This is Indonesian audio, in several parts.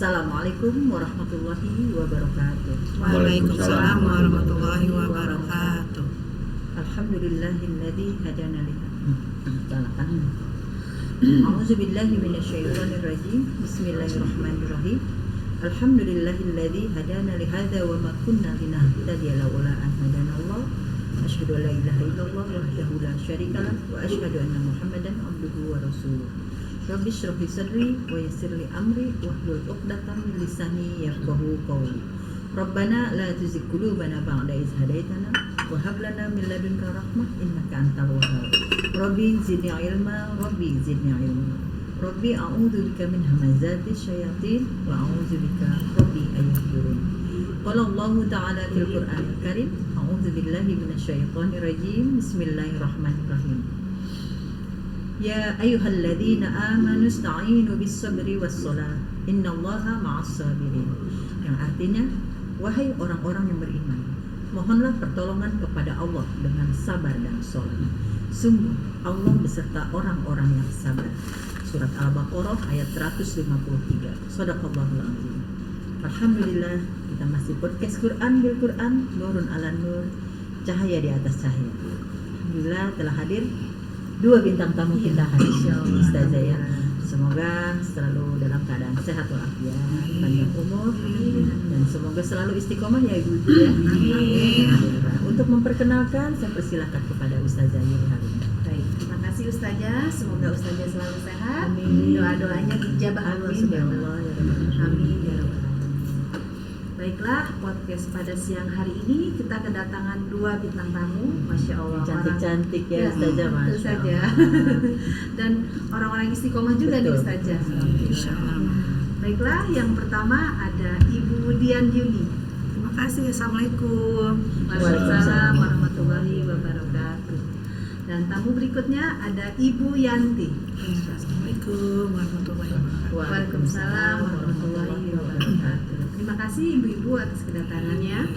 Assalamualaikum warahmatullahi wabarakatuh. Waalaikumsalam warahmatullahi wabarakatuh. Alhamdulillahilladzi hadana li A'udzu billahi minasyaitonir rajim. Bismillahirrahmanirrahim. Alhamdulillahilladzi hadana li hadza wa ma kunna linahtadiya laula an hadanallah. Asyhadu an la ilaha illallah wahdahu la syarikalah wa asyhadu anna Muhammadan abduhu wa rasuluh. Rabbi shrah li sadri wa yassir li amri wahlul 'uqdatam min lisani yafqahu qawli. Rabbana la tuzigh qulubana ba'da idh hadaitana wa hab lana min ladunka rahmah innaka antal wahhab. Rabbi zidni ilma, Rabbi zidni ilma. Rabbi a'udzu bika min hamazati syayatin wa a'udzu bika Rabbi an yahdurun. Qala Allah ta'ala fil Qur'anil Karim, a'udzu billahi minasyaitonir rajim. Bismillahirrahmanirrahim. Ya ayyuhalladzina amanu ista'inu bis-sabri was-shalah innallaha ma'as-sabirin. Yang artinya, wahai orang-orang yang beriman, mohonlah pertolongan kepada Allah dengan sabar dan sholat. Sungguh Allah beserta orang-orang yang sabar. Surat Al-Baqarah ayat 153. Shadaqallahul azim. Alhamdulillah, kita masih podcast Quran bil Quran, nurun ala nur, cahaya di atas cahaya. Alhamdulillah telah hadir dua bintang tamu kita hari ini, Ustazah ya. Semoga selalu dalam keadaan sehat walafiat, panjang umur, dan semoga selalu istiqomah ya Ibu ya. Amin. Untuk memperkenalkan, saya persilakan kepada Ustazah Yuri hari ini. Baik, terima kasih Ustazah. Semoga Ustazah selalu sehat. Amin. Doa-doanya dijabah Allah Amin ya Allah ya Rabbal Amin ya Rabbal Alamin. Baiklah, podcast pada siang hari ini kita kedatangan dua bintang tamu, Masya Allah. Cantik-cantik ya Ustazah, Tentu saja. Dan orang-orang istiqomah juga nih Ustazah. Baiklah, yang pertama ada Ibu Dian Yuni. Terima kasih. Assalamualaikum. Waalaikumsalam warahmatullahi wabarakatuh. Dan tamu berikutnya ada Ibu Yanti. Assalamualaikum warahmatullahi wabarakatuh. Waalaikumsalam warahmatullahi wabarakatuh. Terima kasih ibu-ibu atas kedatangannya.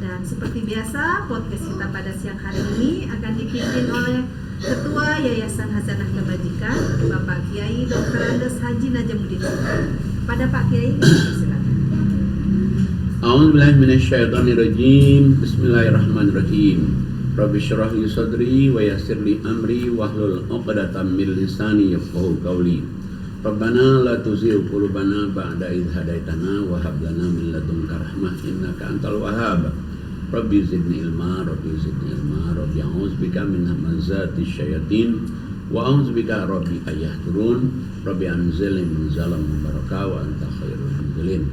Dan seperti biasa, podcast kita pada siang hari ini akan dipimpin oleh Ketua Yayasan Hasanah Kebajikan, Bapak Kiai Dr. Andes Haji Najamuddin. Pada Pak Kiai, silakan. A'udzubillahi minasyaitonirrajim. Bismillahirrahmanirrahim. Rabbi shrah li sadri wa yassir li amri wahlul 'uqdatam min lisani yafqahu qawli. Rabbana la tuzigh qulubana ba'da idh hadaitana wa hab lana min ladunka rahmah innaka antal wahhab. Rabbi zidni ilma, Rabbi zidni ilma, Rabbi a'udzubika min hamazati syayatin wa a'udzubika Rabbi ayahdurun. Rabbi anzilni munzalan mubarakah wa anta khairul munzilin.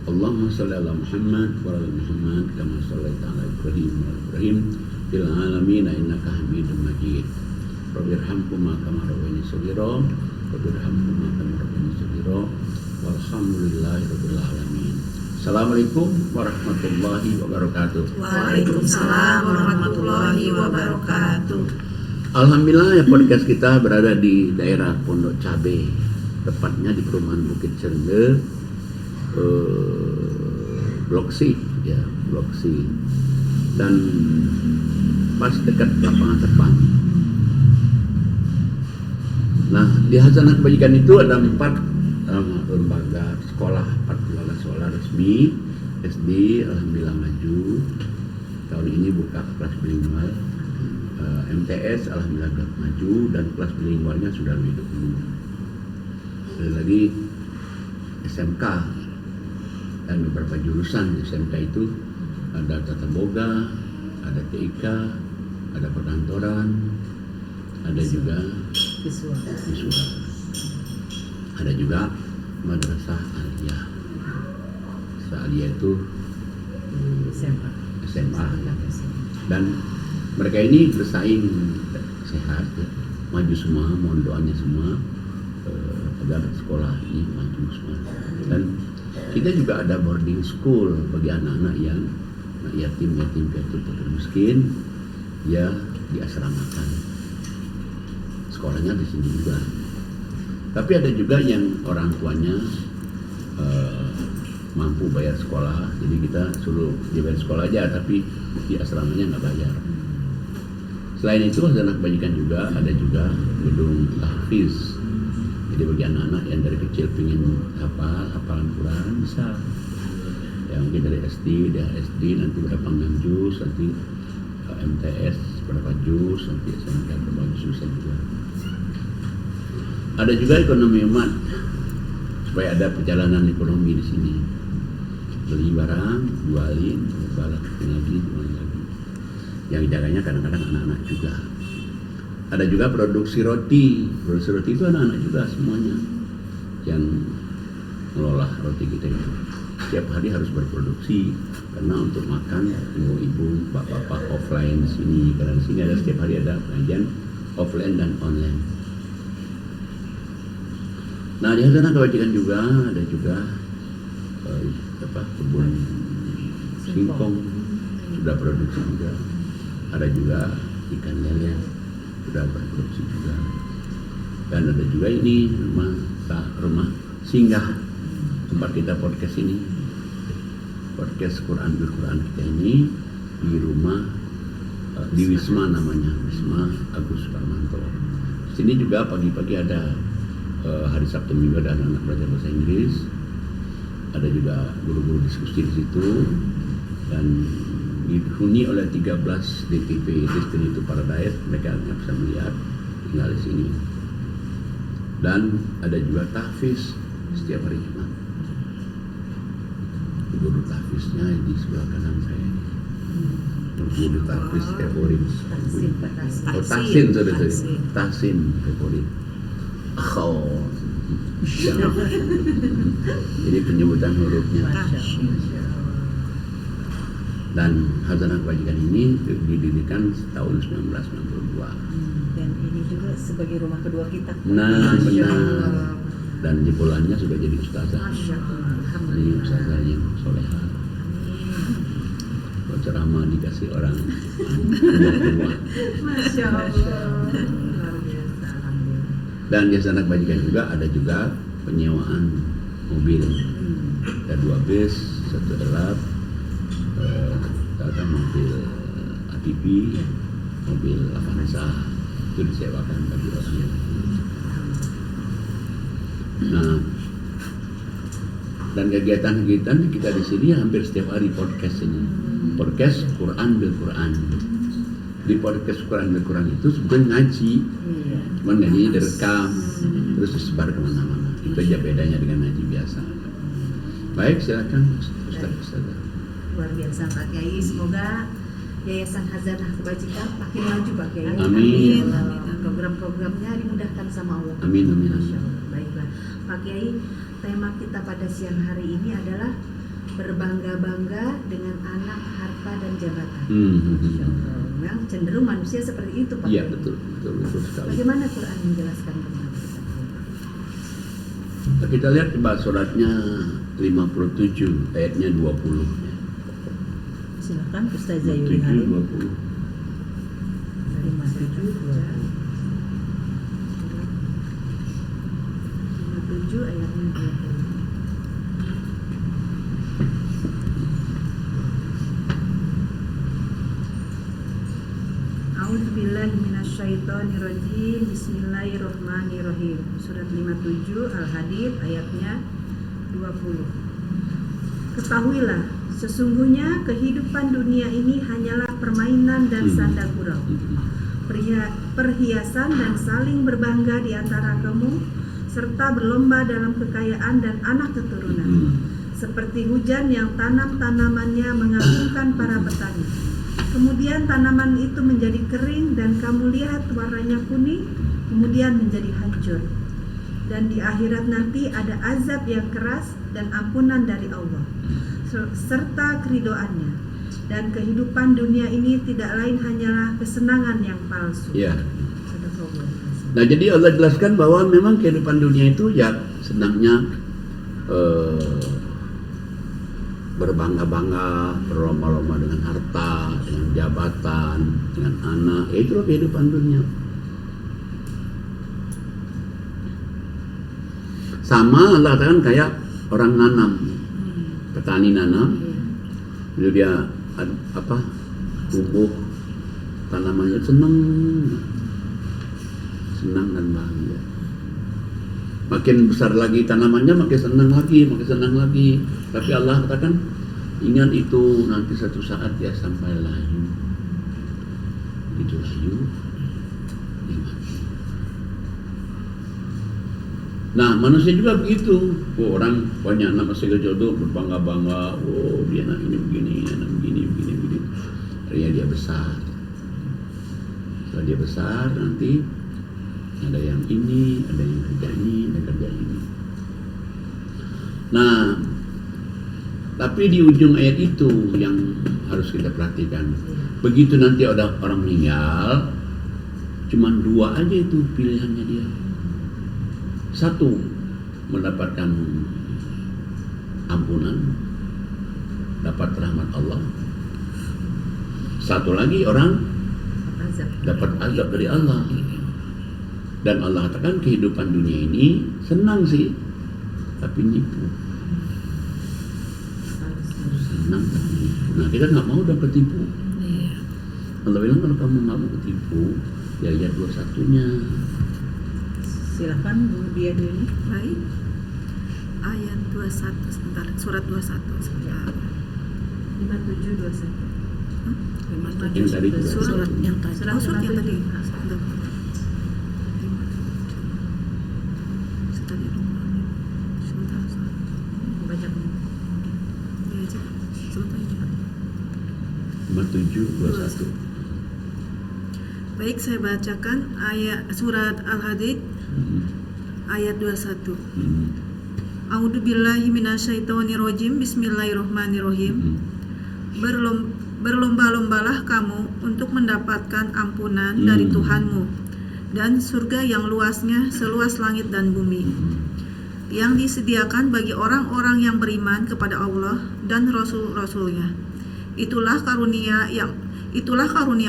Allahumma shalli ala Muhammad wa ala Muhammad kama shallaita ala Ibrahim wa ala Ibrahim fil alamin innaka Hamidum Majid. Rabbi irhamhuma kama rabbayani shaghira Rabbihamhuma kama rabbayani shaghira walhamdulillahi rabbil alamin. Assalamualaikum warahmatullahi wabarakatuh. Waalaikumsalam warahmatullahi wabarakatuh. Alhamdulillah ya, podcast kita berada di daerah Pondok Cabe, tepatnya di perumahan Bukit Cerenge, Blok C ya, Blok C, dan pas dekat lapangan terbang. Nah, di Hasanah Kebajikan itu ada 4 lembaga sekolah, 4 lembaga sekolah resmi. SD alhamdulillah maju, tahun ini buka kelas bilingual. MTS alhamdulillah maju, dan kelas bilingualnya sudah lebih dulu. Ada lagi SMK dan beberapa jurusan. SMK itu ada tata boga, ada TIK, ada perkantoran, ada juga visual. Ada juga madrasah aliyah. Aliyah itu SMA ya. Dan mereka ini bersaing sehat ya. Maju semua, mohon doanya semua agar sekolah ini maju semua. Dan kita juga ada boarding school bagi anak-anak yang yatim piatu miskin ya, diasramakan. Sekolahnya di sini juga. Tapi ada juga yang orang tuanya mampu bayar sekolah, jadi kita suruh dia bayar sekolah aja, tapi di asramanya nggak bayar. Selain itu, Hasanah Kebajikan juga ada juga gedung tahfiz Jadi bagi anak-anak yang dari kecil pengen hafalan Quran bisa. Yang mungkin dari SD, nanti berapa juz, nanti MTS berapa juz, nanti SMK berapa juz juga. Ada juga ekonomi umat supaya ada perjalanan ekonomi di sini. Beli barang, jualin, balik lagi, jualin lagi. Yang jaganya kadang-kadang anak-anak juga. Ada juga produksi roti itu anak-anak juga semuanya yang mengelola roti kita itu. Setiap hari harus berproduksi karena untuk makan ibu-ibu, bapak-bapak offline di sini. Karena di sini ada setiap hari ada pengajian offline dan online. Nah, di sana kewajiban juga ada juga kebun singkong sudah produksi juga. Ada juga ikan lele sudah berproduksi juga. Dan ada juga ini rumah singgah tempat kita podcast ini, podcast Quran Bil-Quran kita ini di rumah di Wisma, namanya Wisma Agus Parmanto. Sini juga pagi-pagi ada hari Sabtu Minggu ada anak belajar bahasa Inggris, ada juga guru-guru diskusi di situ, dan dihuni oleh 13 DTP Destiny to Paradise. Mereka bisa melihat tinggal di sini. Dan ada juga tahfiz setiap hari Jumat. Guru tahfiznya di sebelah kanan saya. Guru tahfiz setiap hari. Tahsin, sorry. Tahsin setiap hari. Jadi penyebutan hurufnya. Dan Hazanah Kebajikan ini didirikan tahun 1992. Dan ini juga sebagai rumah kedua kita. Nah, benar. Dan jebolannya sudah jadi ustazah. Ini ustazah yang soleha. Kalau ceramah dikasih orang tua. Masya Allah. Luar biasa. Dan di Hazanah Kebajikan juga ada juga penyewaan mobil. Ada 2 bis, 1 elap. Ada mobil ATV, mobil Avanza, itu disewakan bagi orang yang. Nah, dan kegiatan-kegiatan kita di sini hampir setiap hari podcast ini, podcast Quran Bil-Quran. Di podcast Quran Bil-Quran itu sebenarnya ngaji, cuman ngajinya direkam, terus disebar kemana-mana. Itu aja bedanya dengan ngaji biasa. Baik, silakan Ustaz. Luar biasa Pak Kiai, semoga Yayasan Hazanah Kebajikan makin maju Pak Kiai. Amin. Program-programnya dimudahkan sama Allah. Amin. Masya Allah. Baiklah Pak Kiai, tema kita pada siang hari ini adalah berbangga-bangga dengan anak, harta dan jabatan. Masya Allah. Memang cenderung manusia seperti itu Pak Iya, Kiai. betul sekali. Bagaimana Quran menjelaskan tentang kita? Kita lihat coba suratnya 57 ayatnya 20. Silakan Ustazah Yuli 7 Halim. 20. 57 ayatnya 20. A'udzubillahi minasyaitonirrajim. Bismillahirrahmanirrahim. Surat 57 Al-Hadid ayatnya 20. Ketahuilah, sesungguhnya kehidupan dunia ini hanyalah permainan dan sanda gurau, perhiasan dan saling berbangga di antara kamu, serta berlomba dalam kekayaan dan anak keturunan. Seperti hujan yang tanam-tanamannya mengagumkan para petani. Kemudian tanaman itu menjadi kering dan kamu lihat warnanya kuning, kemudian menjadi hancur. Dan di akhirat nanti ada azab yang keras dan ampunan dari Allah serta keridoannya. Dan kehidupan dunia ini tidak lain hanyalah kesenangan yang palsu. Ya. Nah, jadi Allah jelaskan bahwa memang kehidupan dunia itu ya senangnya berbangga-bangga, berlomba-lomba dengan harta, dengan jabatan, dengan anak. Ya, itulah kehidupan dunia. Sama Allah katakan kayak orang nanam, petani nanam, jadi dia tumbuh tanamannya senang dan bahagia. makin besar lagi tanamannya, makin senang lagi. Tapi Allah katakan, ingat itu nanti satu saat dia sampai layu. Itu layu, dia mati. Nah, manusia juga begitu. Orang banyak anak masih kecil tuh berbangga-bangga. Dia anak ini begini. Akhirnya dia besar. Setelah dia besar nanti ada yang ini, ada yang kerja ini. Nah, tapi di ujung ayat itu yang harus kita perhatikan. Begitu nanti ada orang meninggal, cuman 2 aja itu pilihannya dia. 1, mendapatkan ampunan, dapat rahmat Allah. 1 lagi orang dapat azab dari Allah. Dan Allah katakan kehidupan dunia ini senang sih, tapi nipu. Senang tapi nipu. Nah, kita nggak mau dong ketipu. Allah bilang kalau kamu nggak mau ketipu, ya ayat 21-nya. Silakan Bu Dia dulu. Baik. Ayat 21 sebentar. Surat 21 sebentar. 57 21. Yang tadi juga. Surat yang tadi. Surat Surat yang tadi. 57. Sebentar. Baca. Iya, Cik. Sebentar. 57:21. Baik, saya bacakan ayat surat Al-Hadid ayat 21. A'udzubillahi minasyaitonirrajim. Bismillahirrahmanirrahim. Berlomba-lombalah kamu untuk mendapatkan ampunan dari Tuhanmu dan surga yang luasnya seluas langit dan bumi, yang disediakan bagi orang-orang yang beriman kepada Allah dan Rasul-Rasulnya. Itulah karunia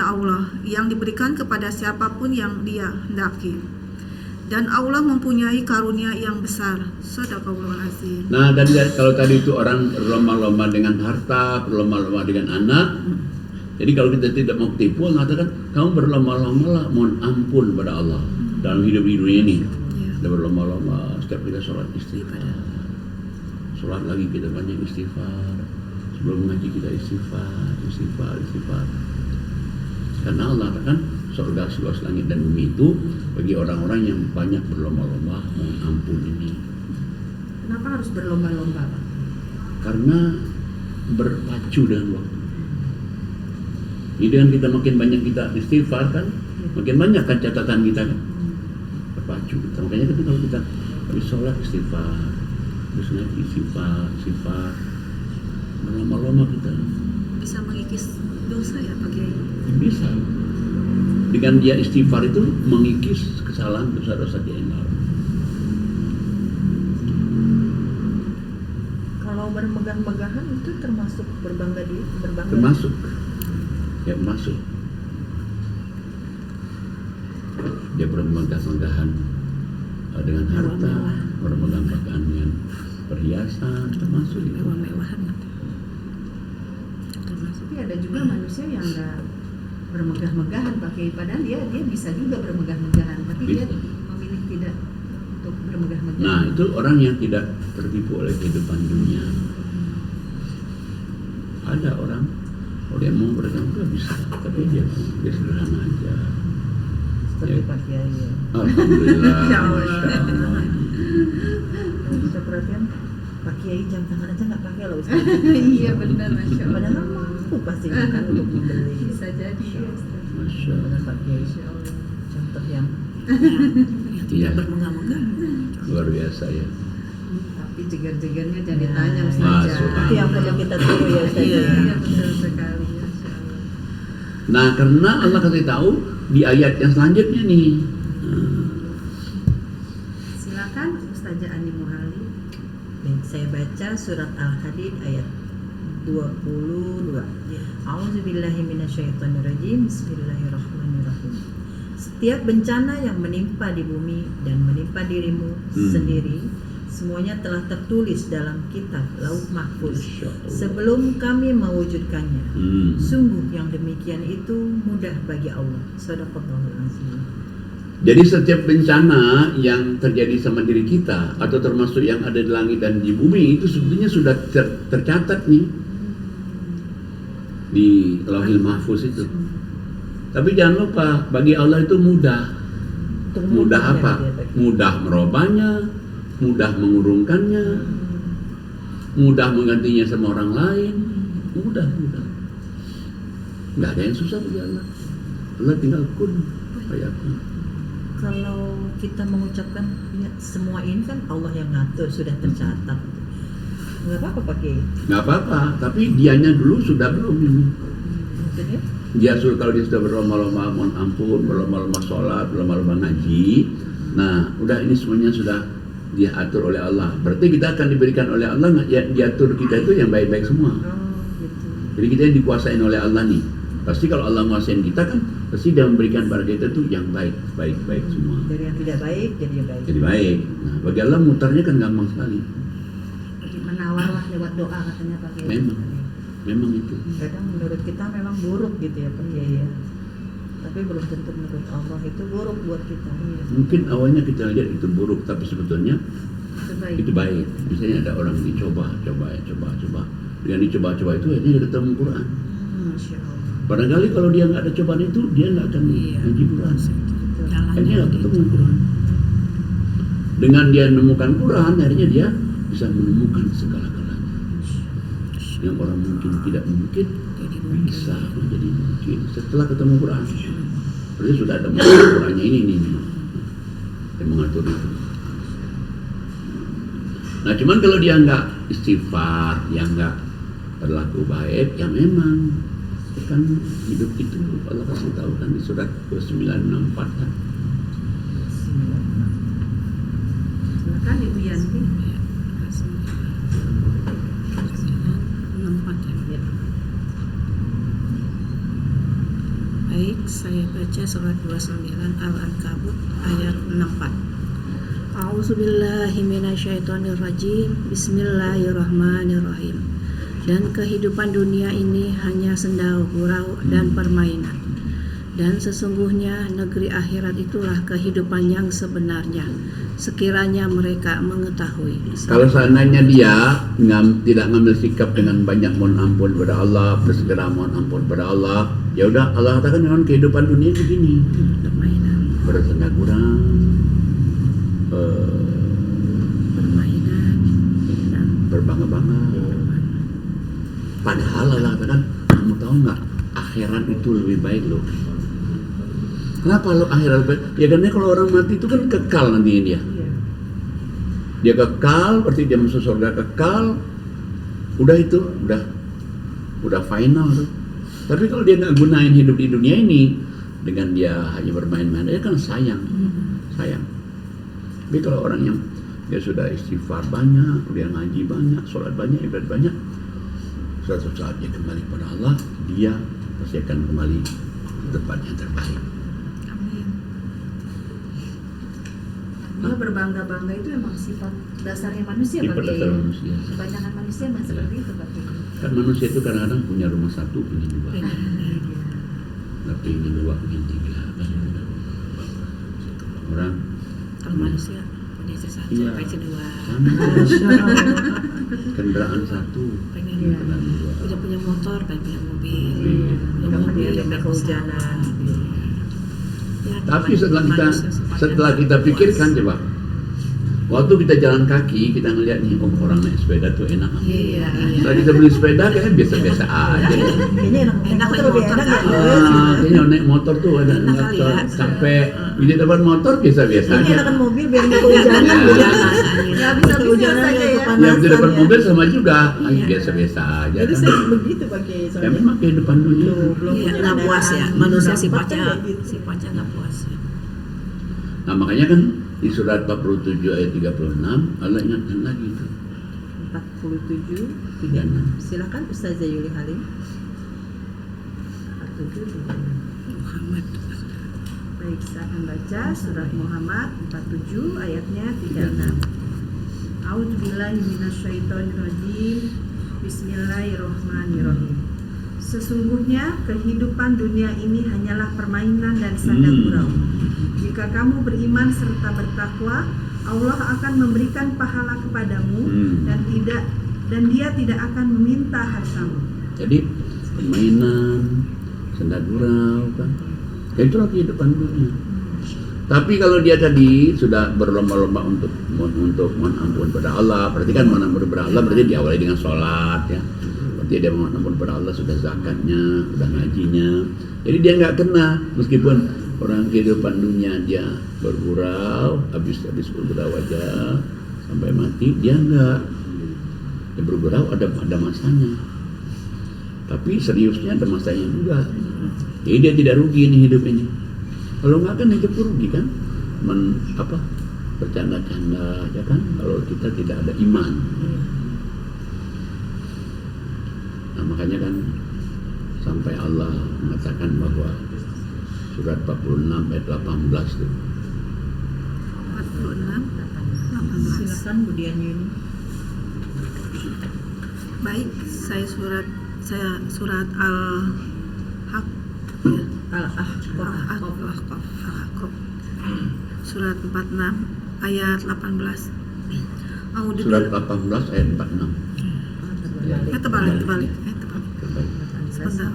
Allah yang diberikan kepada siapapun yang Dia hendaki. Dan Allah mempunyai karunia yang besar. Shadaqallahul azim. Nah, dan kalau tadi itu orang berlomba-lomba dengan harta, berlomba-lomba dengan anak. Jadi kalau kita tidak mau tipu, Allah katakan kamu berlomba-lomba mohon ampun pada Allah dalam hidup di dunia ini. Kita berlomba-lomba setiap kita sholat istighfar. Sholat lagi kita banyak istighfar. Sebelum mengaji kita istighfar. Karena Allah katakan surga seluas langit dan bumi itu bagi orang-orang yang banyak berlomba-lomba mohon ampun ini. Kenapa harus berlomba-lomba, Pak? Karena berpacu dengan waktu. Jadi dengan kita makin banyak kita istighfar kan, makin banyak kan catatan kita kan, berpacu kita. Makanya kalau kita habis sholat istighfar, terus nanti istighfar, berlomba-lomba kita. Bisa mengikis dosa ya Pak Kiai? Bisa. Dengan dia istighfar itu mengikis kesalahan dosa-dosa dia yang lalu. Kalau bermegah-megahan itu termasuk berbangga diri, Termasuk. Dia bermegah-megahan dengan harta, bermegah-megahan dengan perhiasan, termasuk itu. Mewah-mewahan. Tapi ada juga manusia yang enggak bermegah-megahan, Pak Kiai, padahal dia bisa juga bermegah-megahan, tapi dia Bisa. memilih tidak untuk bermegah-megahan. Nah, itu orang yang tidak tertipu oleh kehidupan dunia. Ada orang, kalau dia mau bermegah bisa, tapi dia sederhana aja. seperti Ya. Pak Kiai ya. Alhamdulillah. Insya Allah. Masya Allah. Kalau kita perhatian Pak Kiai jam tangan aja nggak pakai loh Ustaz. Iya benar, Masya Allah. Padahal mampu pasti kan untuk membeli. Bisa jadi ya, Ustaz. Masya Benar Allah. Pak Kiai. Masya Allah. Contoh yang Yang Iya. tidak bermegah-megah. Luar biasa ya. Tapi jeger-jegernya jadi Nah, tanya Ustaz. masuk. itu yang perlu kita tiru ya Ustaz. Iya. Iya betul sekali, Masya Allah. Nah, karena Allah kasih tahu di ayat yang selanjutnya nih. Silakan Ustazah Ani Muhali. Baik, saya baca surat Al-Hadid ayat 22. A'udzubillahi minasyaitonirrajim. Bismillahirrahmanirrahim. Setiap bencana yang menimpa di bumi dan menimpa dirimu sendiri, semuanya telah tertulis dalam kitab Lauh Mahfuz Insya Allah. sebelum kami mewujudkannya. Sungguh yang demikian itu mudah bagi Allah. Shadaqallahul azim. Jadi setiap bencana yang terjadi sama diri kita atau termasuk yang ada di langit dan di bumi itu sebetulnya sudah tercatat nih di Lauhil Mahfuz itu. Tapi jangan lupa, bagi Allah itu mudah. Mudah apa? Mudah merubahnya, mudah mengurungkannya, mudah menggantinya sama orang lain. Mudah. Nggak ada yang susah bagi Allah. Allah tinggal kun fayakun. Kalau kita mengucapkan ya, semua ini kan Allah yang ngatur, sudah tercatat. Nggak apa-apa pakai. Nggak apa-apa, tapi dianya dulu sudah belum ini. Maksudnya? Dia kalau dia sudah berlomba-lomba mohon ampun, berlomba-lomba sholat, berlomba-lomba ngaji. Nah, udah ini semuanya sudah dia atur oleh Allah. Berarti kita akan diberikan oleh Allah yang diatur kita itu yang baik-baik semua. Gitu. Jadi kita yang dikuasain oleh Allah nih. Pasti kalau Allah menguasain kita kan pasti dia memberikan pada kita itu yang baik semua. Dari yang tidak baik jadi yang baik. Jadi baik. Nah, bagi Allah mutarnya kan gampang sekali. Jadi menawarlah lewat doa katanya pakai. Memang itu. Kadang menurut kita memang buruk gitu ya Pak ya. Tapi belum tentu menurut Allah itu buruk buat kita. Mungkin awalnya kita lihat itu buruk, tapi sebetulnya itu baik. Misalnya ada orang dicoba. Dengan dicoba itu akhirnya dia ketemu Quran. Masya Allah. Barangkali kalau dia nggak ada cobaan itu, dia nggak akan ngaji Quran. Akhirnya nggak ketemu Quran. Dengan dia menemukan Quran, akhirnya dia bisa menemukan segala-galanya. Yang orang mungkin tidak mungkin, bisa menjadi mungkin setelah ketemu Quran. Berarti sudah ada Qurannya ini yang mengatur itu. Nah, cuman kalau dia nggak istighfar, dia nggak berlaku baik, ya memang kan hidup itu Allah kasih tahu kan di surat 964 kan. Silakan Ibu Yanti. Baik, saya baca surat 29 Al-Ankabut ayat 64. A'udzubillahi minasyaitonirrajim. Bismillahirrahmanirrahim. Dan kehidupan dunia ini hanya senda gurau dan permainan. Dan sesungguhnya negeri akhirat itulah kehidupan yang sebenarnya, sekiranya mereka mengetahui. Kalau seandainya dia tidak ngambil sikap dengan banyak mohon ampun kepada Allah, bersegera mohon ampun kepada Allah, ya udah Allah katakan memang kehidupan dunia begini. Permainan. Bersenda gurau, permainan, berbangga-bangga. Padahal Allah katakan, kamu tahu nggak, akhirat itu lebih baik loh. Kenapa lo akhirat lebih baik? Ya karena kalau orang mati itu kan kekal nantinya dia. Dia kekal, berarti dia masuk surga kekal. Udah itu, udah final tuh. Tapi kalau dia nggak gunain hidup di dunia ini dengan dia hanya bermain-main, dia kan sayang. Tapi kalau orang yang dia sudah istighfar banyak, dia ngaji banyak, sholat banyak, ibadah banyak, suatu saat dia kembali pada Allah, dia pasti akan kembali ke tempat yang terbaik. Amin. Dia berbangga-bangga itu memang sifat dasarnya manusia. Sifat dasar manusia. Kebanyakan manusia masih seperti itu Pak. Kan manusia itu kadang-kadang punya rumah satu, punya dua, tapi ini dua, punya tiga. Orang Kalau manusia punya satu, pengen dua. Kendaraan satu, kendaraan dua. Udah punya motor, kan punya mobil. Kemudian kehujanan. Ya, Tapi setelah kita pikirkan coba, waktu kita jalan kaki kita ngeliat nih, oh orang naik sepeda tuh enak. Iya. Setelah kita beli sepeda kayaknya biasa-biasa aja. Kayaknya enak naik lebih motor enak kan? ya. Kayaknya naik motor tuh ada capek. Jadi dapat motor biasa-biasa Ini aja. enakan mobil biar nggak kehujanan. Ya bisa Kehujanan saja ya. Yang tidak dapat mobil sama juga, biasa-biasa aja. Jadi Kan? saya begitu pakai Ya soalnya. memang kehidupan dunia. Belum Iya, punya nggak puas ya. kendaraan. Manusia Dampaknya kayak gitu. sifatnya nggak puas. Nah makanya kan di surat 47 ayat 36 Allah ingatkan lagi itu. 47 36. Silakan Ustazah Yuli Halim. 47. Muhammad. Baik, saya akan baca surat Muhammad 47 ayatnya 36. A'udzubillahi minasyaitonirrajim. Bismillahirrahmanirrahim. Sesungguhnya kehidupan dunia ini hanyalah permainan dan sanda gurau. Jika kamu beriman serta bertakwa, Allah akan memberikan pahala kepadamu dan Dia tidak akan meminta hartamu. Jadi permainan, senda gurau kan, ya itulah kehidupan dunia. Tapi kalau dia tadi sudah berlomba-lomba untuk mohon ampun pada Allah, berarti kan mohon ampun pada Allah berarti diawali dengan sholat ya. Berarti dia mohon ampun pada Allah, sudah zakatnya, sudah ngajinya. Jadi dia nggak kena, meskipun orang kehidupan dunia dia bergurau, habis bergurau aja sampai mati, dia nggak. Dia bergurau ada masanya. Tapi seriusnya ada masanya juga. Jadi dia tidak rugi ini hidup ini. Kalau nggak kan hidup rugi kan, bercanda-canda ya kan. Kalau kita tidak ada iman, nah makanya kan sampai Allah mengatakan bahwa surat 46 ayat 18 itu. 46, 18. Silakan Bu Dian Yuni. Baik, saya surat Al-Haq ya. Al-Ahqaf. Surat 46 ayat 18. Surat 18 ayat 46. Terbalik. Sebentar.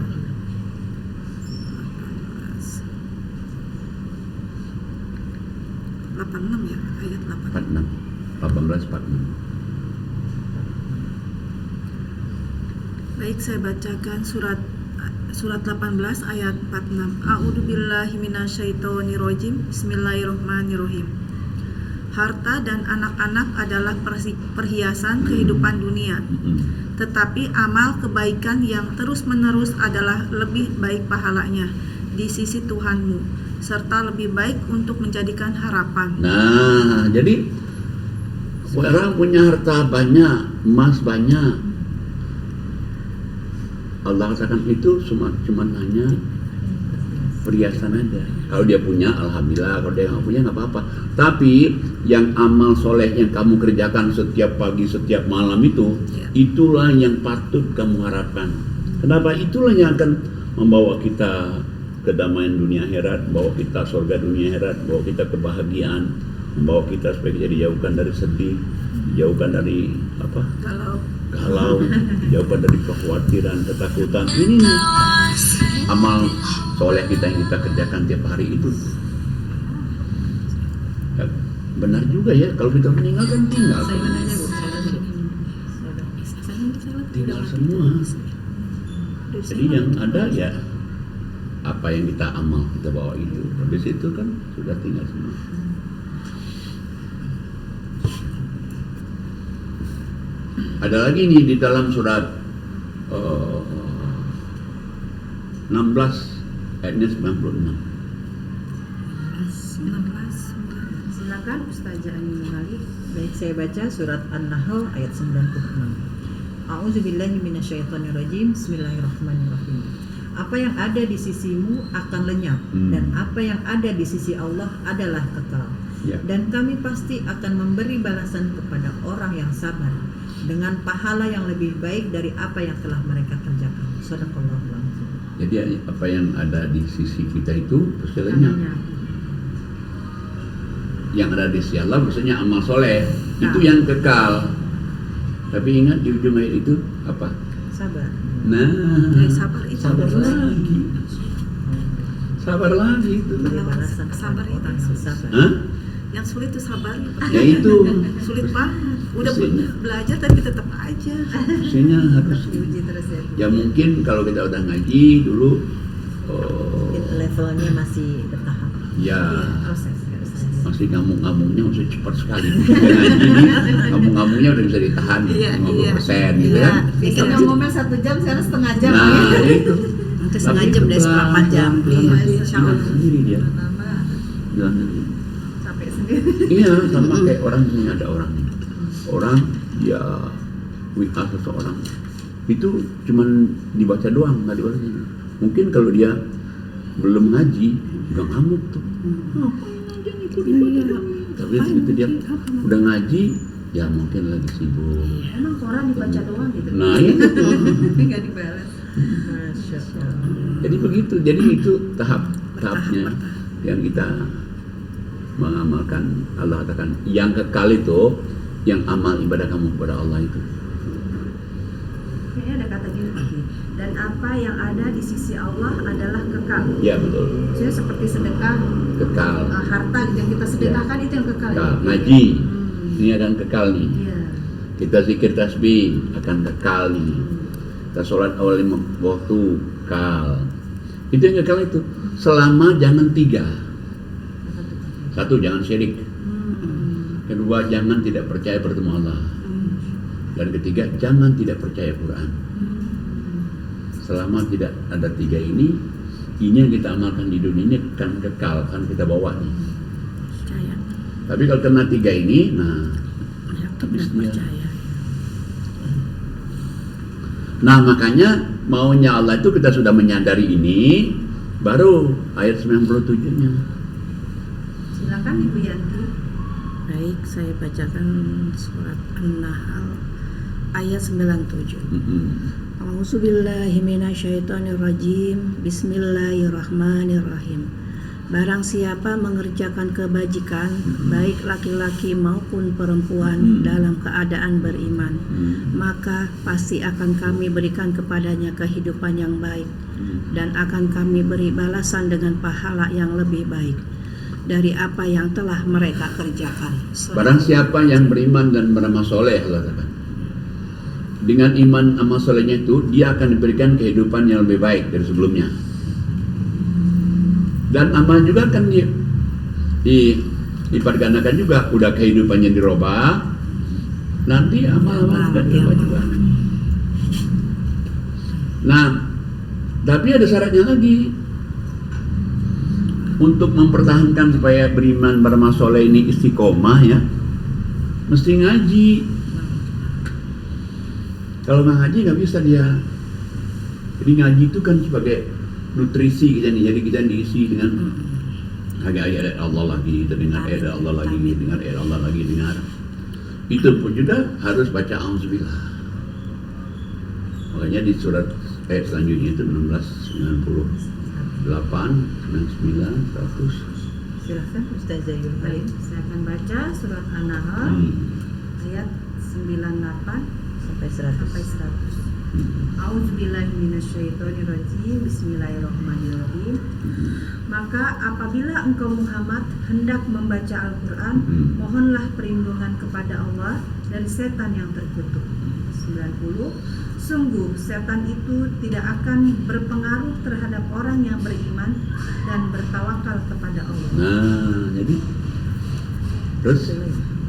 86 ya, ayat 8. 18 46. Baik, saya bacakan surat 18 ayat 46. A'udzubillahi minasyaitonirrajim. Bismillahirrahmanirrahim. Harta dan anak-anak adalah perhiasan kehidupan dunia, tetapi amal kebaikan yang terus-menerus adalah lebih baik pahalanya di sisi Tuhanmu, serta lebih baik untuk menjadikan harapan. Nah, jadi orang punya harta banyak, emas banyak, Allah katakan itu cuma hanya perhiasan aja. Kalau dia punya, alhamdulillah. Kalau dia nggak punya, nggak apa-apa. Tapi yang amal soleh yang kamu kerjakan setiap pagi, setiap malam itu, itulah yang patut kamu harapkan. Kenapa? Itulah yang akan membawa kita kedamaian dunia akhirat, membawa kita surga dunia akhirat, membawa kita kebahagiaan, membawa kita supaya kita dijauhkan dari sedih, dijauhkan dari galau, jauhkan dari kekhawatiran, ketakutan. Ini nih amal soleh kita yang kita kerjakan tiap hari itu. Ya, benar juga ya, kalau kita meninggal kan tinggal. Tinggal semua. Jadi yang ada ya apa yang kita amal, kita bawa itu. Habis itu kan sudah tinggal semua. Ada lagi nih di dalam surat 16 ayatnya 96. Silakan Ustazah Ani Mughali. Baik, saya baca surat An-Nahl ayat 96. A'udzubillahi minasyaitonirrajim. Bismillahirrahmanirrahim. Apa yang ada di sisimu akan lenyap, dan apa yang ada di sisi Allah adalah kekal. Dan kami pasti akan memberi balasan kepada orang yang sabar dengan pahala yang lebih baik dari apa yang telah mereka kerjakan. Shadaqallahul azim. Jadi apa yang ada di sisi kita itu pasti lenyap. Yang ada di sisi Allah maksudnya amal soleh, itu yang kekal. Tapi ingat di ujung ayat itu apa? Sabar. Nah, sabar lagi itu. Beri balasan Sabar kepada itu. orang yang sabar. Hah? Yang sulit itu sabar. Ya itu. Sulit banget. Udah Pastinya. belajar tapi tetap aja. Maksudnya harus Diuji terus ya. ya mungkin kalau kita udah ngaji dulu Levelnya masih bertahap. ya Proses. masih ngamuk-ngamuknya masih cepat sekali. Ngaji nih ngamuk-ngamuknya udah bisa ditahan 50% gitu kan. Bikinnya ngomel 1 jam, sekarang setengah jam. Nah itu Nanti setengah jam deh, seperempat jam. Bilang sendiri dia. Bilang sendiri. Capek sendiri. Iya, sama kayak orang ini ada orang ya WA seseorang itu cuman dibaca doang, nggak dibaca. Mungkin kalau dia belum ngaji udah ngamuk tuh. Tapi begitu dia udah ngaji ya mungkin lagi sibuk. Emang Quran dibaca doang gitu. Nah itu Tapi nggak dibalas. Masya Allah. jadi begitu. Jadi itu tahapnya yang kita mengamalkan. Allah katakan yang kekal itu yang amal ibadah kamu kepada Allah itu. Kayaknya ada kata gini, dan apa yang ada di sisi Allah adalah kekal. Ya betul. Jadi seperti sedekah, Kekal. harta yang kita sedekahkan itu yang kekal. Kekal. Ngaji ini akan kekal nih. Iya. Kita zikir tasbih akan kekal nih. Kita sholat awal 5 waktu kekal. Itu yang kekal itu. Selama jangan 3. 1, jangan syirik. Kedua, jangan tidak percaya bertemu Allah. Dan ketiga, jangan tidak percaya Quran. Selama tidak ada 3 ini yang kita amalkan di dunia ini akan kekal, kan kita bawa nih. Percaya. Tapi kalau kena 3 ini, nah habis dia. Percaya. Nah makanya maunya Allah itu kita sudah menyadari ini, baru ayat 97-nya. Silakan Ibu Yanti. Baik, saya bacakan surat An-Nahl ayat 97. A'udzubillahi minasyaitonirrajim. Bismillahirrahmanirrahim. Barang siapa mengerjakan kebajikan, baik laki-laki maupun perempuan dalam keadaan beriman, maka pasti akan kami berikan kepadanya kehidupan yang baik, dan akan kami beri balasan dengan pahala yang lebih baik dari apa yang telah mereka kerjakan. Barang siapa yang beriman dan beramal soleh, Allah katakan, dengan iman amal solehnya itu dia akan diberikan kehidupan yang lebih baik dari sebelumnya. Dan amal juga kan dipergandakan juga. Udah kehidupannya dirubah, nanti amal-amal juga dirubah juga. Nah, tapi ada syaratnya lagi. Untuk mempertahankan supaya beriman beramal soleh ini istiqomah ya, mesti ngaji. Kalau nggak ngaji nggak bisa dia. Jadi ngaji itu kan sebagai nutrisi kita nih, jadi kita diisi dengan ayat Allah lagi, dengar ayat Allah lagi, dengar ayat Allah lagi, dengar. Itu pun juga harus baca auzubillah. Makanya di surat ayat selanjutnya itu 16, 98, 99, 100. Silahkan Ustazah Yul. Baik, saya akan baca surat An-Nahl ayat 98 Sampai 100. A'udzubillahi minasyaitonirrajim. Bismillahirrahmanirrahim. Maka apabila engkau Muhammad hendak membaca Al-Quran, mohonlah perlindungan kepada Allah dari setan yang terkutuk. 90. Sungguh setan itu tidak akan berpengaruh terhadap orang yang beriman dan bertawakal kepada Allah. Nah, jadi terus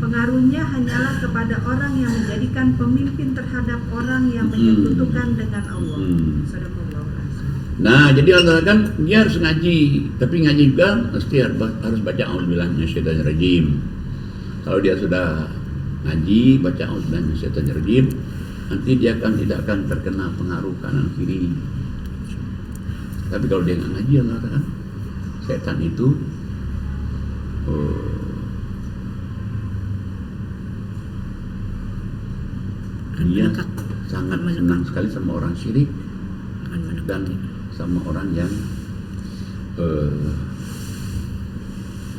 Pengaruhnya hanyalah kepada orang yang menjadikan pemimpin terhadap orang yang menyekutukan dengan Allah. Sadaqallahul. Nah, jadi Allah kan dia harus ngaji, tapi ngaji juga mesti harus baca auzubillahi minasyaitonirrajim. Kalau dia sudah ngaji, baca auzubillahi minasyaitonirrajim, nanti dia tidak akan terkena pengaruh kanan kiri. Tapi kalau dia nggak ngaji, Allah kan setan itu dia sangat senang sekali sama orang syirik dan sama orang yang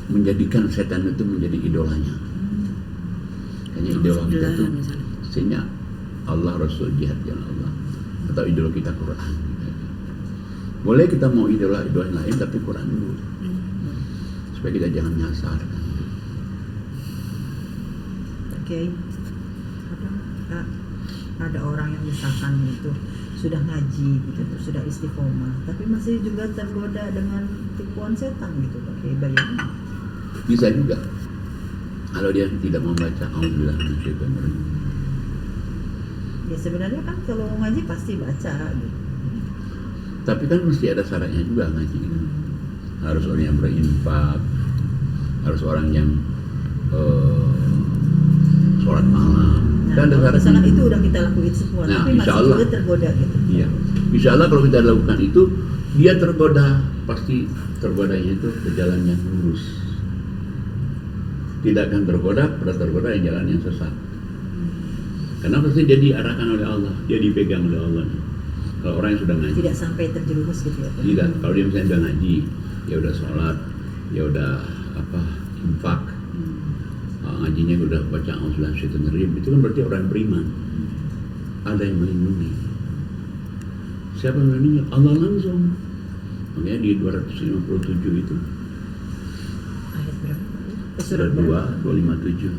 menjadikan setan itu menjadi idolanya. Hanya idola kita itu sehingga Allah, Rasul, jihad jalan Allah, atau idola kita Quran. Boleh kita mau idola lain, tapi Quran dulu, supaya kita jangan nyasar. Oke. Ada orang yang misalkan itu sudah ngaji gitu, sudah istiqomah, tapi masih juga tergoda dengan tipuan setan gitu, pakai bagaimana? Bisa juga kalau dia tidak membaca auzubillahi minasyaitonirrajim. Ya sebenarnya kan kalau ngaji pasti baca gitu. Tapi kan mesti ada syaratnya juga ngaji. Harus orang yang berinfak, harus orang yang sholat malam. Nah, kalau misalkan itu udah kita lakuin semua, nah, tapi masih juga tergoda gitu. Iya, insya Allah kalau kita lakukan itu, dia tergoda, pasti tergodanya itu ke jalan yang lurus. Tidak akan tergoda yang jalan yang sesat. Karena pasti dia diarahkan oleh Allah, dia dipegang oleh Allah. Kalau orang yang sudah ngaji, tidak sampai terjerumus gitu ya. Tidak, kalau dia misalnya udah ngaji, ya udah sholat, ya udah infak, ngajinya udah baca auzubillahi minasyaitonir rajim, itu kan berarti orang beriman. Ada yang melindungi. Siapa yang melindungi? Allah langsung. Makanya di 257 itu Ayat berapa? surat 257.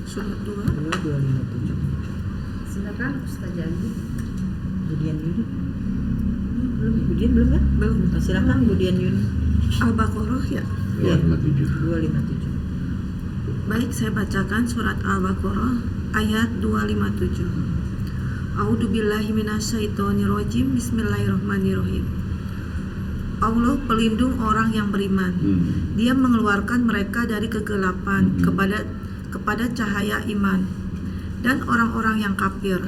Surat 2. 257. Silakan Ustaz Andi. Budian Yuni. Budian belum kan? Belum. Silakan Budian Yuni. Al-Baqarah ya. 257. 257. Baik, saya bacakan surat Al-Baqarah ayat 257. A'udzubillahi minasyaitonirrajim. Bismillahirrahmanirrahim. Allah pelindung orang yang beriman. Dia mengeluarkan mereka dari kegelapan kepada cahaya iman. Dan orang-orang yang kafir,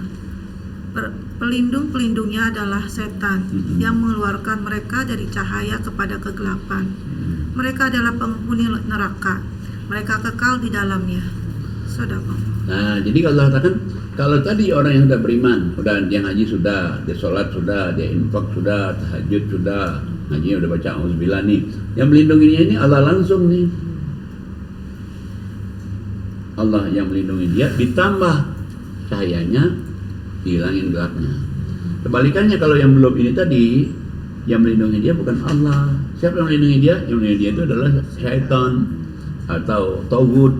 pelindung-pelindungnya adalah setan yang mengeluarkan mereka dari cahaya kepada kegelapan. Mereka adalah penghuni neraka. Mereka kekal di dalamnya. Sedekah. Nah, jadi kalau katakan, kalau tadi orang yang sudah beriman, udah dia ngaji sudah, dia sholat sudah, dia infak sudah, tahajud sudah, ngajinya udah baca auzubillah nih, yang melindunginya ini Allah langsung nih. Allah yang melindungi dia, ditambah cahayanya, dihilangin gelapnya. Kebalikannya kalau yang belum ini tadi, yang melindungi dia bukan Allah. Siapa yang melindungi dia? Yang melindungi dia itu adalah syaitan atau togut.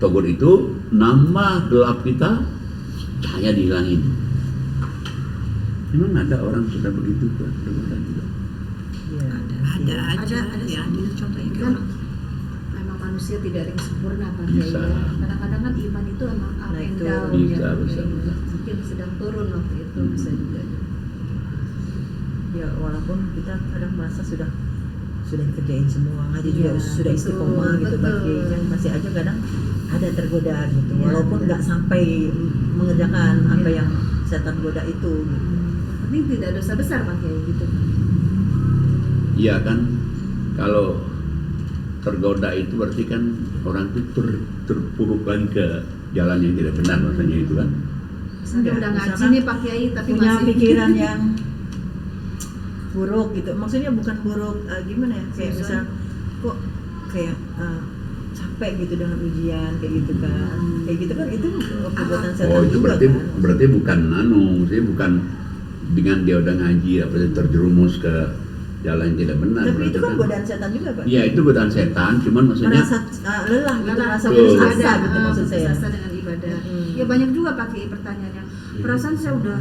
Togut itu nambah gelap kita, cahaya dihilangin. Memang ada orang sudah begitu kan? Ya, Ada Ya, contohnya kan memang manusia tidak ada yang sempurna Pak Kiai. Bisa. Kadang-kadang kan iman itu emang up Naik and turun. down Bisa, ya. bisa. Mungkin sedang turun waktu itu bisa juga. ya walaupun kita kadang merasa sudah dikerjain semua, ngaji Iya, juga sudah betul, istiqomah gitu, betul. bagi yang masih aja kadang ada tergoda gitu, Iya, walaupun betul. nggak sampai mengerjakan apa Iya. yang setan goda itu gitu. Yang penting tidak dosa besar Pak Kiai gitu. Iya kan, kalau tergoda itu berarti kan orang itu terpuruk lagi ke jalan yang tidak benar, maksudnya itu kan. Misalnya Ya, udah ngaji misalkan nih Pak Kiai tapi punya masih pikiran yang buruk gitu, maksudnya bukan buruk gimana ya, kayak Susah. misal kok kayak capek gitu dengan ujian kayak gitu kan, kayak gitu kan itu perbuatan setan Oh itu juga berarti kan. berarti bukan maksudnya bukan dengan dia udah ngaji apa terjerumus ke jalan yang tidak benar. Tapi berarti itu kan godaan setan juga Pak. Iya itu godaan setan, cuman maksudnya Merasa lelah gitu, Lelah, merasa betul. putus asa ibadah, gitu maksud putus saya. asa dengan ibadah. Hmm. Ya banyak juga Pak Kiai pertanyaannya. Perasaan saya udah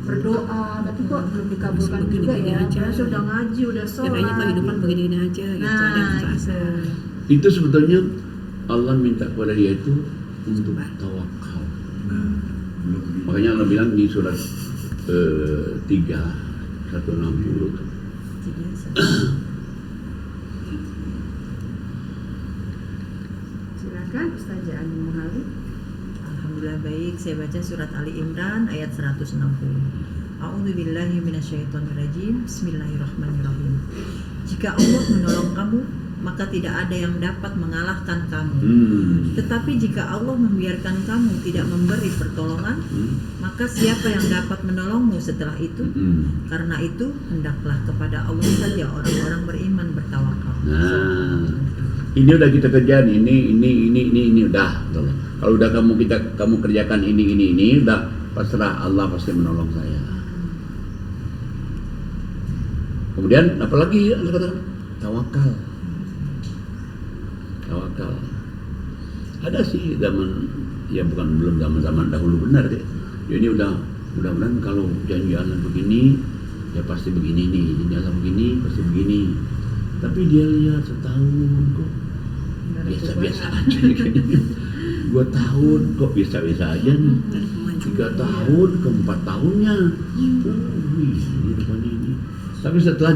berdoa, tapi kok belum dikabulkan juga ya. Padahal saya udah ngaji, udah sholat. Kayaknya kehidupan begini-gini aja gitu, ada yang putus asa. itu sebetulnya Allah minta kepada dia itu untuk tawakal. Makanya Allah bilang di surat 3 160 Silakan Ustaz Andi Muhali. Alhamdulillah baik, saya baca surat Ali Imran ayat 160. A'udzubillahi minasyaitonirrajim. Bismillahirrahmanirrahim. Jika Allah menolong kamu, maka tidak ada yang dapat mengalahkan kamu. Tetapi jika Allah membiarkan kamu tidak memberi pertolongan, maka siapa yang dapat menolongmu setelah itu? Karena itu hendaklah kepada Allah saja orang-orang beriman bertawakal. Nah, ini udah kita kerjain, ini udah. Kalau udah kamu kerjakan ini udah pasrah, Allah pasti menolong saya. Kemudian apalagi Allah katakan tawakal. Tawakal. Ada sih zaman, ya belum zaman dahulu benar deh. Ya ini udah mudah-mudahan kalau janji Allah begini ya pasti begini nih, janji Allah begini pasti begini. Tapi dia lihat setahun kok biasa-biasa aja kayaknya. 2 tahun kok biasa-biasa aja nih. 3 tahun ke 4 tahunnya. Ini rupanya ini. Tapi setelah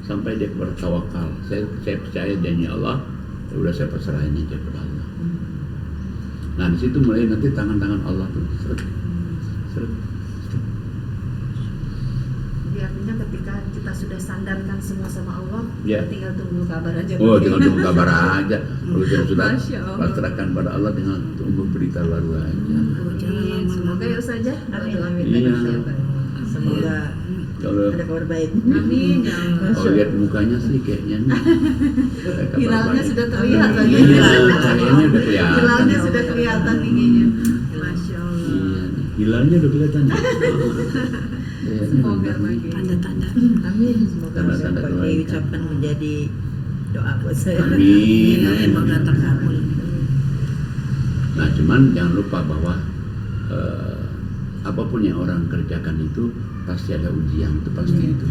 sampai dia bertawakal, saya percaya janji Allah, ya udah saya pasrahin aja kepada Allah. Nah di situ mulai nanti tangan-tangan Allah tuh seret. Jadi artinya ketika kita sudah sandarkan semua sama Allah, Ya. kita tinggal tunggu kabar aja. Oh, Pak Kiai. tinggal tunggu kabar aja. Kalau kita sudah Masya Allah. pasrahkan pada Allah, tinggal tunggu berita baru aja. Amin. Semoga ya Ustaz ya. Amin. Doa Amin. minta Iya. doa ya, Pak. Semoga Kalau ada kabar baik. Amin ya Allah. kalau lihat mukanya sih kayaknya nih, kayak kabar Hilalnya baik. sudah terlihat lagi. Iya, kayaknya udah kelihatan. Hilalnya sudah kelihatan tingginya. Masya Allah. Iya, hilalnya udah kelihatan. Semoga bagi. Tanda-tanda. Amin. Semoga Tanda-tanda dapat kebaikan. diucapkan menjadi doa buat saya. Amin. Semoga terkabul. Nah, cuman jangan lupa bahwa apapun yang orang kerjakan itu pasti ada ujian, itu pasti itu.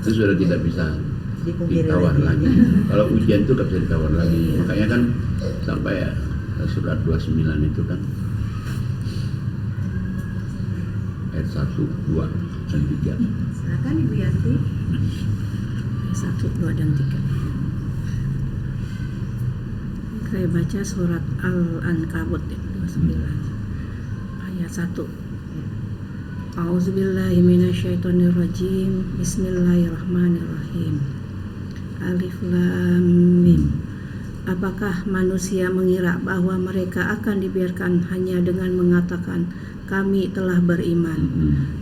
Itu sudah tidak bisa Dipungkiri ditawar lagi. lagi. Kalau ujian itu nggak bisa ditawar lagi. Makanya kan sampai surat 29 itu kan ayat 1, 2, dan 3. Silakan Ibu Yanti. 1, 2, dan 3. Saya baca surat Al-Ankabut 29 ayat 1. A'udzubillahi minasyaitonirrajim. Bismillahirrahmanirrahim. Alif Lam Mim. Apakah manusia mengira bahwa mereka akan dibiarkan hanya dengan mengatakan kami telah beriman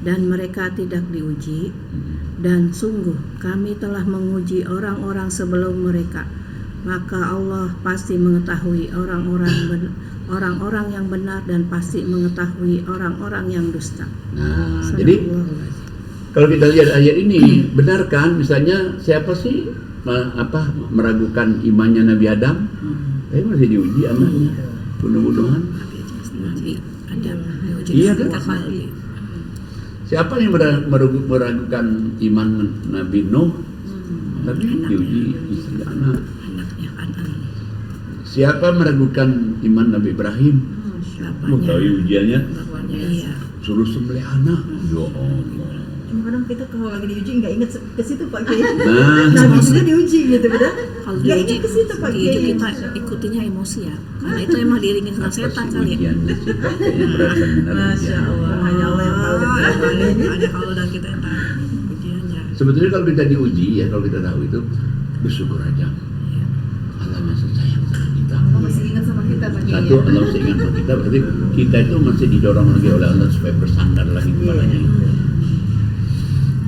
dan mereka tidak diuji? Dan sungguh kami telah menguji orang-orang sebelum mereka, maka Allah pasti mengetahui orang-orang yang benar dan pasti mengetahui orang-orang yang dusta. Nah, jadi kalau kita lihat ayat ini, benar kan? Misalnya siapa sih meragukan imannya Nabi Adam? Tapi masih diuji anaknya, bunuh-bunuhan. Nabi Adam diuji Iya dengan kan? kapal. Siapa yang meragukan iman Nabi Nuh? Tapi diuji istri anak. Anaknya Adam. Siapa meragukan iman Nabi Ibrahim? Mau tahu ujiannya? Bapaknya iya. Suruh sembelih anak. Ya Allah. Cuma kadang kita kalau lagi diuji nggak inget ke situ Pak Kiai. Nah, Nabi juga diuji gitu, betul? Kalau Nggak diuji, inget ke situ Pak diuji Kiai. kita ikutinya emosi ya. Karena itu emang diiringin sama apa setan sih kali ya. ujiannya sih? Kayaknya berasa benar Masya ujian. Allah, hanya Allah yang tahu betul. Ada kalau dan kita yang tahu ujiannya. Sebetulnya kalau kita diuji ya, kalau kita tahu itu bersyukur aja. Allah masih sayang sama kita. Allah masih ingat sama kita Pak Kiai. Satu, Allah masih ingat sama kita, berarti kita itu masih didorong lagi oleh Allah supaya bersandar lagi kepadanya.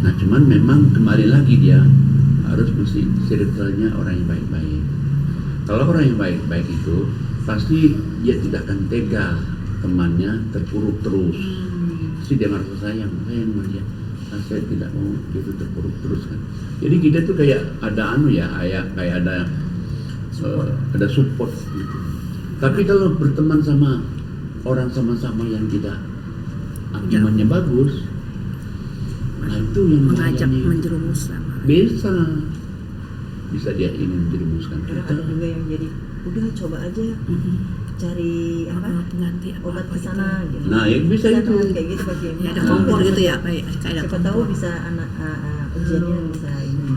Nah, cuman memang kembali lagi dia harus mesti circle-nya orang yang baik-baik. Kalau orang yang baik-baik itu pasti dia tidak akan tega temannya terpuruk terus. Pasti dia merasa sayang sama dia. Nah, saya tidak mau dia itu terpuruk terus kan. Jadi kita tuh kayak ada kayak ada support gitu. Tapi kalau berteman sama orang sama-sama yang tidak imannya bagus, nah itu yang Mengajak bahayanya. menjerumus sama. bisa dia ingin menjerumuskan Kadang kita. ada juga yang jadi udah coba aja cari Pengganti obat apa-apa ke sana gitu. Nah, ya bisa Bisa itu. kan, kayak gitu Pak Kiai. Ya, ada kompor gitu ya, kayak ada Siapa tahu kompor. bisa anak ujiannya bisa ini.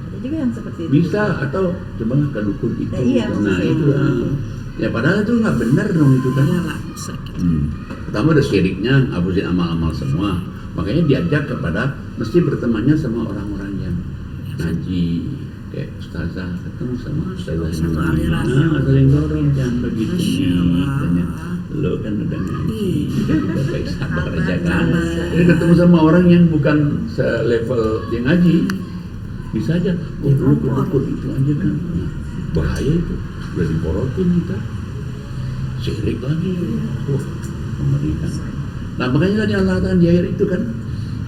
Ada juga yang seperti itu. Bisa atau coba ke dukun itu. Nah, iya, Nah, maksud itu saya. ya padahal itu nggak benar dong itu kan. Iyalah, sakit. Pertama ada syiriknya, hapusin amal-amal semua. Makanya diajak kepada mesti bertemannya sama orang-orang yang ngaji, kayak ustazah, ketemu sama ustazah Satu yang aliran. saling dorong, jangan begitu Masya nih Allah. katanya. Lo kan udah ngaji, udah baik sabar aja kan. Sabar. Jadi ketemu sama orang yang bukan selevel yang ngaji, bisa aja, oh dulu ikut itu aja kan. Nah, bahaya itu, udah diporotin kita, syirik lagi, mengerikan. Nah makanya tadi Allah katakan di akhir itu kan,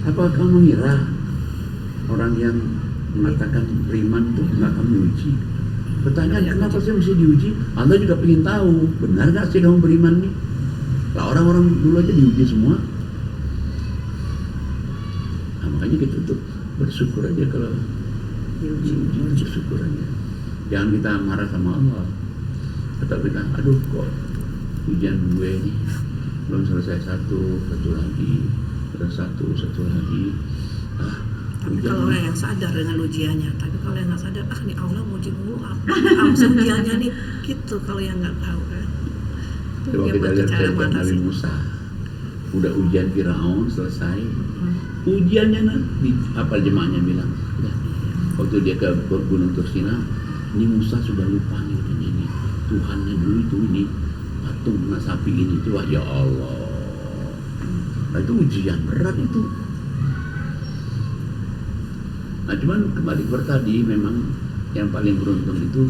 apa kamu mengira orang yang mengatakan beriman itu nggak akan diuji? Pertanyaan kenapa sih mesti diuji? Anda juga ingin tahu, benar nggak sih kamu beriman nih? Lah orang-orang dulu aja diuji semua. Nah makanya kita tuh bersyukur aja kalau diuji, bersyukur aja. Jangan kita marah sama Allah. Atau kita, aduh kok ujian gue nih belum selesai satu lagi, terus satu lagi. Tapi kalau orang yang sadar dengan ujiannya, tapi kalau yang nggak sadar, nih Allah mau uji mulu, apa sih ujiannya nih, gitu. Kalau yang nggak tahu kan, itu Coba dia kita buat lihat cara cerita Nabi mengatasi. Musa. Udah ujian Firaun selesai. Ujiannya nanti apa jemaahnya bilang? Ya. Waktu dia ke Gunung Tursina, ini Musa sudah lupa nih katanya ini Tuhannya dulu itu ini patung sapi ini itu, wah ya Allah. Nah itu ujian berat itu. Nah, cuman kembali ke tadi, memang yang paling beruntung itu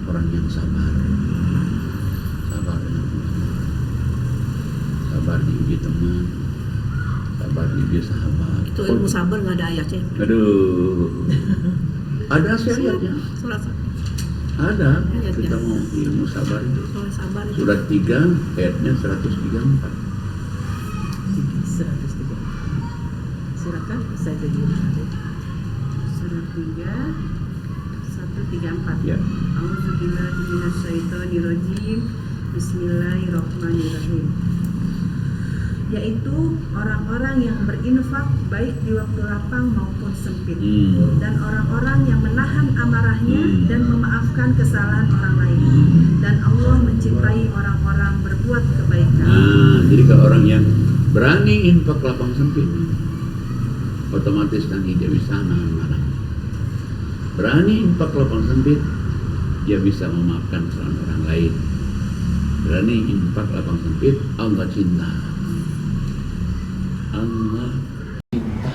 orang yang sabar. Sabar dengan Allah. Sabar diuji teman, sabar diuji sahabat. Itu ilmu sabar nggak ada ayatnya. Aduh. Ada sih ayatnya. Surat Ada. Ayatnya. Kita mau ilmu sabar itu. Surat sabar itu. Surat 3 ayatnya 134. 103. Silakan saya jadi. Surat 3 134. Ya. A'udzubillahi minasyaitonirrajim. Bismillahirrahmanirrahim. Yaitu orang-orang yang berinfak baik di waktu lapang maupun sempit, dan orang-orang yang menahan amarahnya dan memaafkan kesalahan orang lain, dan Allah mencintai orang-orang berbuat kebaikan. Nah, jadi kalau orang yang berani infak lapang sempit, otomatis nanti dia bisa nahan marah. Berani infak lapang sempit, dia bisa memaafkan kesalahan orang lain. Berani infak lapang sempit, Allah cinta. Allah cinta.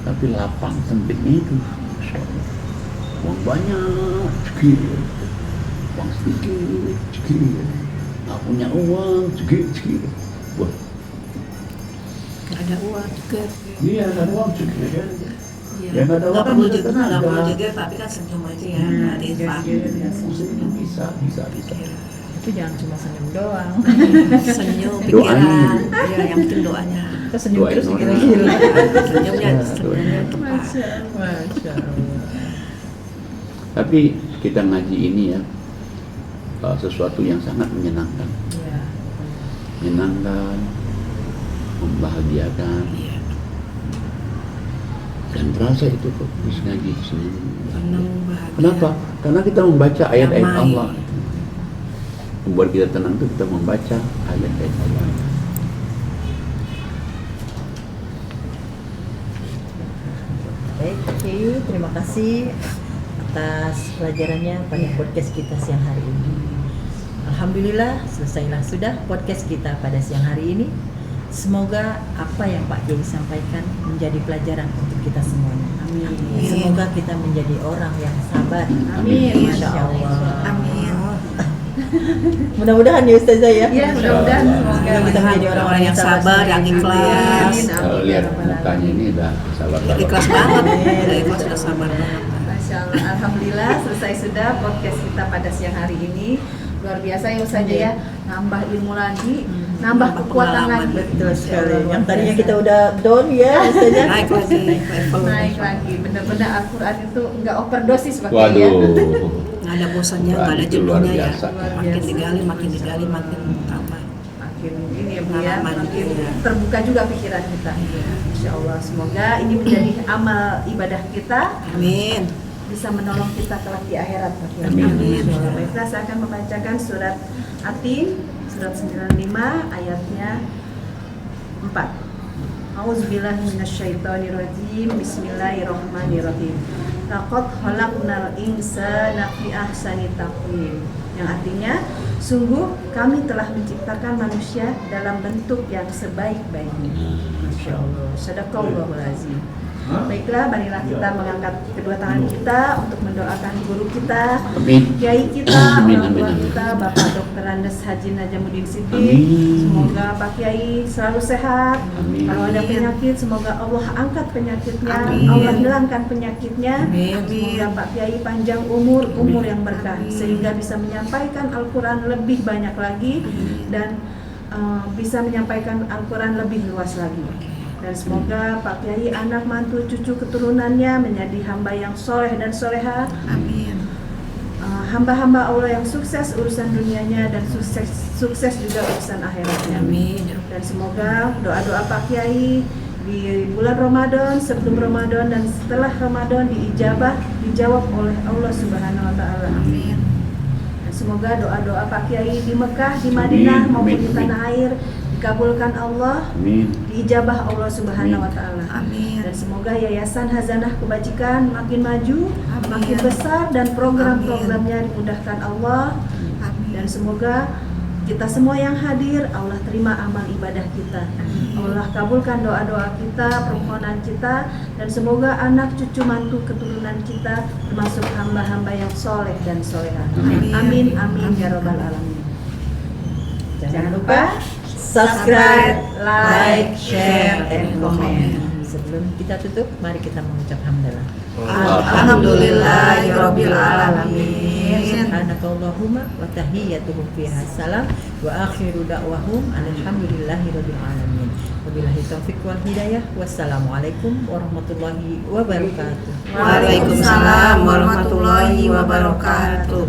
Tapi lapang sempitnya itu, Masya Allah. Uang banyak, sedikit. Uang sedikit, sedikit. Nggak punya uang, sedikit. Wah, Nggak ada uang juga. iya, nggak ada uang sedikit. Iya. Ya, nggak ada Nggak uang perlu juga juga, tenang, nggak perlu jangan. juga, tapi kan senyum aja ya, nggak ada infak. Bisa. Itu jangan cuma senyum doang. Senyum, Doain. pikiran, ya yang penting doanya. Kita senyum Doain terus orang. gila-gila. Senyumnya Doain. tepat. Masya Allah. Tapi kita ngaji ini ya, sesuatu yang sangat menyenangkan. Ya. Menyenangkan, membahagiakan. Iya. Dan terasa itu kok bisa ngaji senang. Senang, bahagia. Kenapa? Karena kita membaca ayat-ayat Damai. Allah. Membuat kita tenang itu kita membaca ayat-ayat Allah. Baik, terima kasih atas pelajarannya pada podcast kita siang hari ini. Alhamdulillah, selesailah sudah podcast kita pada siang hari ini. Semoga apa yang Pak Kiai sampaikan menjadi pelajaran untuk kita semuanya. Amin. Semoga kita menjadi orang yang sabar. Amin. Masya Allah. Amin. Mudah-mudahan ya Ustazah ya. Ya, mudah-mudahan Semoga kita menjadi orang-orang yang sabar, yang ikhlas. Amin. Kalau lihat mukanya ini udah sabar. Ikhlas banget. Udah ikhlas, udah sabar banget. Masya Allah, alhamdulillah selesai sudah podcast kita pada siang hari ini. Luar biasa ya Ustazah ya, nambah ilmu lagi, nambah kekuatan pengalaman. lagi. Betul sekali. Luar Yang tadinya biasa. kita udah down ya Ustazah. Naik lagi, level. Naik lagi, benar-benar Al-Quran itu nggak overdosis pakai ya. Waduh. Nggak ada bosannya, nggak ada Itu luar jenuhnya ya. biasa. Makin digali, makin tambah. Makin ini ya Bu ya, Pengalaman, makin iya. terbuka juga pikiran kita. Insya Allah, semoga ini menjadi amal ibadah kita, Amin. bisa menolong kita kelak di akhirat. Amin. Insya Allah. Baiklah, saya akan membacakan surat Atin, surat 95 ayatnya 4. A'udzubillahi minasyaitonirrajim. Bismillahirrahmanirrahim. Laqad khalaqnal insana fi ahsani taqwim. Yang artinya, sungguh kami telah menciptakan manusia dalam bentuk yang sebaik-baiknya. Masya Allah. Sadaqallahul azim. Baiklah, marilah kita mengangkat kedua tangan kita untuk mendoakan guru kita, Amin. kiai kita, Amin, orang tua amin, amin. kita, Bapak Dr. Andes Haji Najamuddin Siddiq. Amin. Semoga Pak Kiai selalu sehat. Amin. Kalau ada penyakit, semoga Allah angkat penyakitnya, Amin. Allah hilangkan penyakitnya. Amin. Semoga Pak Kiai panjang umur yang berkah, sehingga bisa menyampaikan Al-Quran lebih banyak lagi dan bisa menyampaikan Al-Quran lebih luas lagi. Dan semoga Pak Kiai, anak, mantu, cucu, keturunannya menjadi hamba yang soleh dan soleha, Amin. hamba-hamba Allah yang sukses urusan dunianya dan sukses juga urusan akhiratnya. Amin. Dan semoga doa-doa Pak Kiai di bulan Ramadan, sebelum Ramadan dan setelah Ramadan dijawab oleh Allah Subhanahu wa taala. Amin. Dan semoga doa-doa Pak Kiai di Mekah, di Madinah Amin. maupun di Amin. tanah air dikabulkan Allah, Amin. diijabah Allah Subhanahu wa taala. Amin. Dan semoga Yayasan Hazanah Kebajikan makin maju, Amin. makin besar dan program-programnya dimudahkan Allah. Amin. Dan semoga Kita semua yang hadir, Allah terima amal ibadah kita. Allah kabulkan doa-doa kita, permohonan kita, dan semoga anak, cucu, mantu, keturunan kita termasuk hamba-hamba yang soleh dan solehah. Amin, amin, ya rabbal alamin. Jangan lupa subscribe, like, share, and comment. Sebelum kita tutup, mari kita mengucap hamdalah. Alhamdulillahirabbil alamin. Subhanakallahumma wa tahiyyatuhum fiha salam wa akhiru da'wahum alhamdulillahirabbil alamin. Wabillahi taufiq wal hidayah. Wassalamualaikum warahmatullahi wabarakatuh. Waalaikumsalam warahmatullahi wabarakatuh.